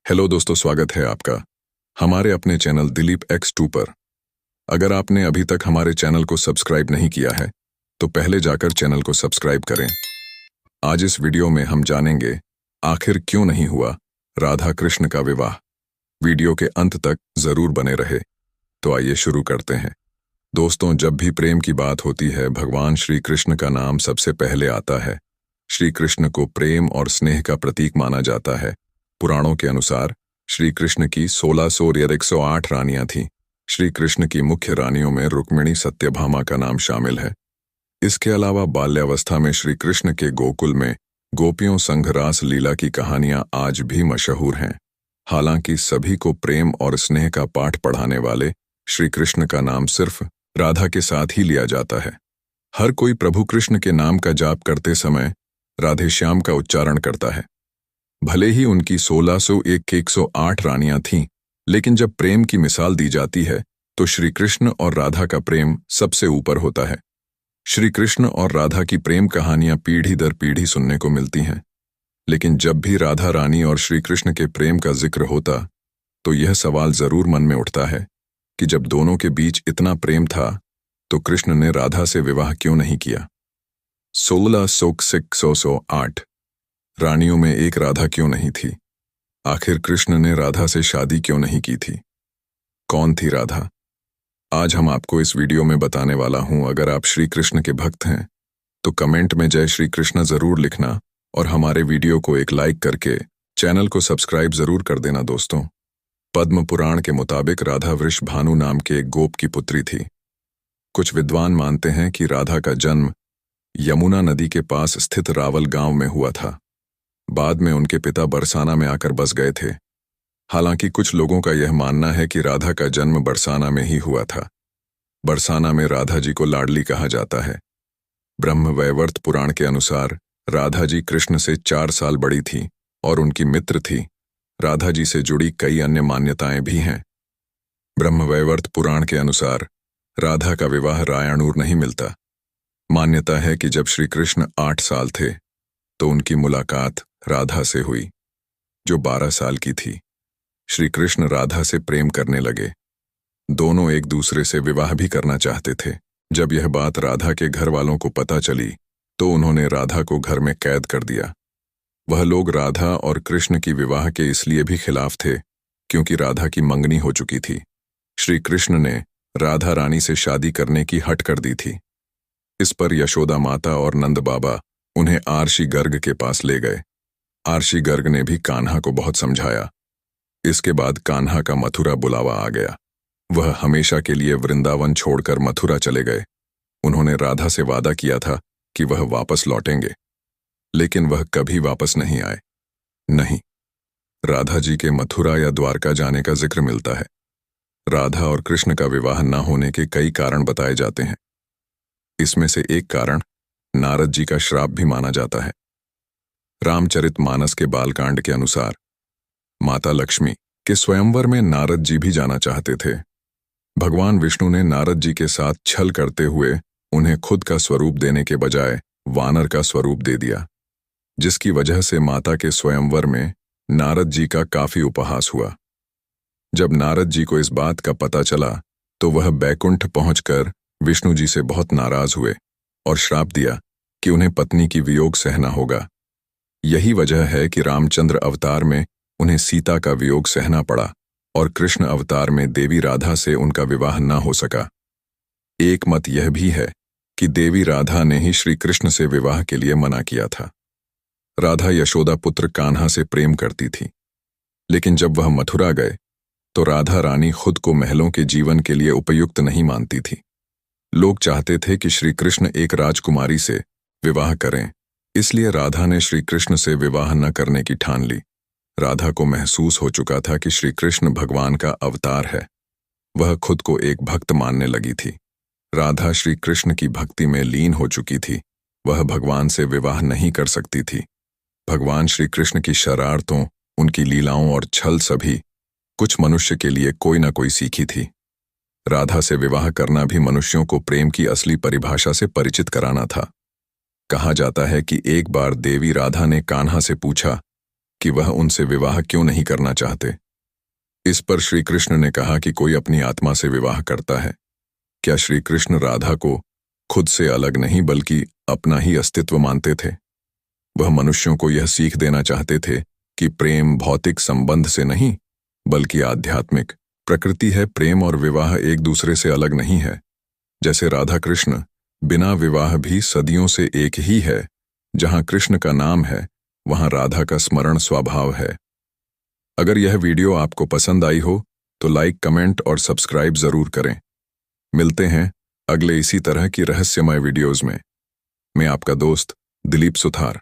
Hello दोस्तों, स्वागत है आपका हमारे अपने चैनल दिलीप X2 पर। अगर आपने अभी तक हमारे चैनल को सब्सक्राइब नहीं किया है तो पहले जाकर चैनल को सब्सक्राइब करें। आज इस वीडियो में हम जानेंगे आखिर क्यों नहीं हुआ राधा कृष्ण का विवाह। वीडियो के अंत तक जरूर बने रहे। तो आइए शुरू करते हैं। दोस्तों, जब भी प्रेम की बात होती है भगवान श्री कृष्ण का नाम सबसे पहले आता है। श्री कृष्ण को प्रेम और स्नेह का प्रतीक माना जाता है। पुराणों के अनुसार श्री कृष्ण की 1600 या 108 रानियां थीं। श्री कृष्ण की मुख्य रानियों में रुक्मिणी सत्यभामा का नाम शामिल है। इसके अलावा बाल्यावस्था में श्री कृष्ण के गोकुल में गोपियों संग रास लीला की कहानियां आज भी मशहूर हैं। हालांकि सभी को प्रेम और स्नेह का पाठ पढ़ाने वाले श्री कृष्ण का नाम सिर्फ राधा के साथ ही लिया जाता है। हर कोई प्रभु कृष्ण के नाम का जाप करते समय राधे श्याम का उच्चारण करता है। भले ही उनकी 1601 के 108 रानियां थीं, लेकिन जब प्रेम की मिसाल दी जाती है तो श्री कृष्ण और राधा का प्रेम सबसे ऊपर होता है। श्री कृष्ण और राधा की प्रेम कहानियां पीढ़ी दर पीढ़ी सुनने को मिलती हैं, लेकिन जब भी राधा रानी और श्री कृष्ण के प्रेम का जिक्र होता तो यह सवाल जरूर मन में उठता है कि जब दोनों के बीच इतना प्रेम था तो कृष्ण ने राधा से विवाह क्यों नहीं किया। 1608 रानियों में एक राधा क्यों नहीं थी? आखिर कृष्ण ने राधा से शादी क्यों नहीं की थी? कौन थी राधा? आज हम आपको इस वीडियो में बताने वाला हूं। अगर आप श्री कृष्ण के भक्त हैं तो कमेंट में जय श्री कृष्ण जरूर लिखना और हमारे वीडियो को एक लाइक करके चैनल को सब्सक्राइब जरूर कर देना। दोस्तों, पद्म पुराण के मुताबिक राधा वृषभानु नाम के एक गोप की पुत्री थी। कुछ विद्वान मानते हैं कि राधा का जन्म यमुना नदी के पास स्थित रावल गांव में हुआ था। बाद में उनके पिता बरसाना में आकर बस गए थे। हालांकि कुछ लोगों का यह मानना है कि राधा का जन्म बरसाना में ही हुआ था। बरसाना में राधा जी को लाडली कहा जाता है। ब्रह्मवैवर्त पुराण के अनुसार राधा जी कृष्ण से 4 साल बड़ी थी और उनकी मित्र थी। राधा जी से जुड़ी कई अन्य मान्यताएं भी हैं। ब्रह्मवैवर्त पुराण के अनुसार राधा का विवाह रायाणूर नहीं मिलता। मान्यता है कि जब श्री कृष्ण 8 साल थे तो उनकी मुलाकात राधा से हुई, जो 12 साल की थी। श्री कृष्ण राधा से प्रेम करने लगे। दोनों एक दूसरे से विवाह भी करना चाहते थे। जब यह बात राधा के घर वालों को पता चली तो उन्होंने राधा को घर में कैद कर दिया। वह लोग राधा और कृष्ण की विवाह के इसलिए भी खिलाफ थे क्योंकि राधा की मंगनी हो चुकी थी। श्री कृष्ण ने राधा रानी से शादी करने की हट कर दी थी। इस पर यशोदा माता और नंद बाबा उन्हें आर्षि गर्ग के पास ले गए। आर्षि गर्ग ने भी कान्हा को बहुत समझाया। इसके बाद कान्हा का मथुरा बुलावा आ गया। वह हमेशा के लिए वृंदावन छोड़कर मथुरा चले गए। उन्होंने राधा से वादा किया था कि वह वापस लौटेंगे, लेकिन वह कभी वापस नहीं आए। नहीं, राधा जी के मथुरा या द्वारका जाने का जिक्र मिलता है। राधा और कृष्ण का विवाह न होने के कई कारण बताए जाते हैं। इसमें से एक कारण नारद जी का श्राप भी माना जाता है। रामचरितमानस के बालकांड के अनुसार माता लक्ष्मी के स्वयंवर में नारद जी भी जाना चाहते थे। भगवान विष्णु ने नारद जी के साथ छल करते हुए उन्हें खुद का स्वरूप देने के बजाय वानर का स्वरूप दे दिया, जिसकी वजह से माता के स्वयंवर में नारद जी का काफी उपहास हुआ। जब नारद जी को इस बात का पता चला तो वह बैकुंठ पहुंचकर विष्णु जी से बहुत नाराज हुए और श्राप दिया कि उन्हें पत्नी की वियोग सहना होगा। यही वजह है कि रामचंद्र अवतार में उन्हें सीता का वियोग सहना पड़ा और कृष्ण अवतार में देवी राधा से उनका विवाह न हो सका। एक मत यह भी है कि देवी राधा ने ही श्री कृष्ण से विवाह के लिए मना किया था। राधा यशोदा पुत्र कान्हा से प्रेम करती थी, लेकिन जब वह मथुरा गए तो राधा रानी खुद को महलों के जीवन के लिए उपयुक्त नहीं मानती थी। लोग चाहते थे कि श्री कृष्ण एक राजकुमारी से विवाह करें, इसलिए राधा ने श्री कृष्ण से विवाह न करने की ठान ली। राधा को महसूस हो चुका था कि श्री कृष्ण भगवान का अवतार है। वह खुद को एक भक्त मानने लगी थी। राधा श्री कृष्ण की भक्ति में लीन हो चुकी थी। वह भगवान से विवाह नहीं कर सकती थी। भगवान श्री कृष्ण की शरारतों, उनकी लीलाओं और छल सभी कुछ मनुष्य के लिए कोई न कोई सीखी थी। राधा से विवाह करना भी मनुष्यों को प्रेम की असली परिभाषा से परिचित कराना था। कहा जाता है कि एक बार देवी राधा ने कान्हा से पूछा कि वह उनसे विवाह क्यों नहीं करना चाहते। इस पर श्री कृष्ण ने कहा कि कोई अपनी आत्मा से विवाह करता है। क्या श्री कृष्ण राधा को खुद से अलग नहीं बल्कि अपना ही अस्तित्व मानते थे? वह मनुष्यों को यह सीख देना चाहते थे कि प्रेम भौतिक संबंध से नहीं बल्कि आध्यात्मिक प्रकृति है। प्रेम और विवाह एक दूसरे से अलग नहीं है। जैसे राधा कृष्ण बिना विवाह भी सदियों से एक ही है। जहां कृष्ण का नाम है वहां राधा का स्मरण स्वभाव है। अगर यह वीडियो आपको पसंद आई हो तो लाइक, कमेंट और सब्सक्राइब जरूर करें। मिलते हैं अगले इसी तरह की रहस्यमय वीडियोज में। मैं आपका दोस्त दिलीप सुथार।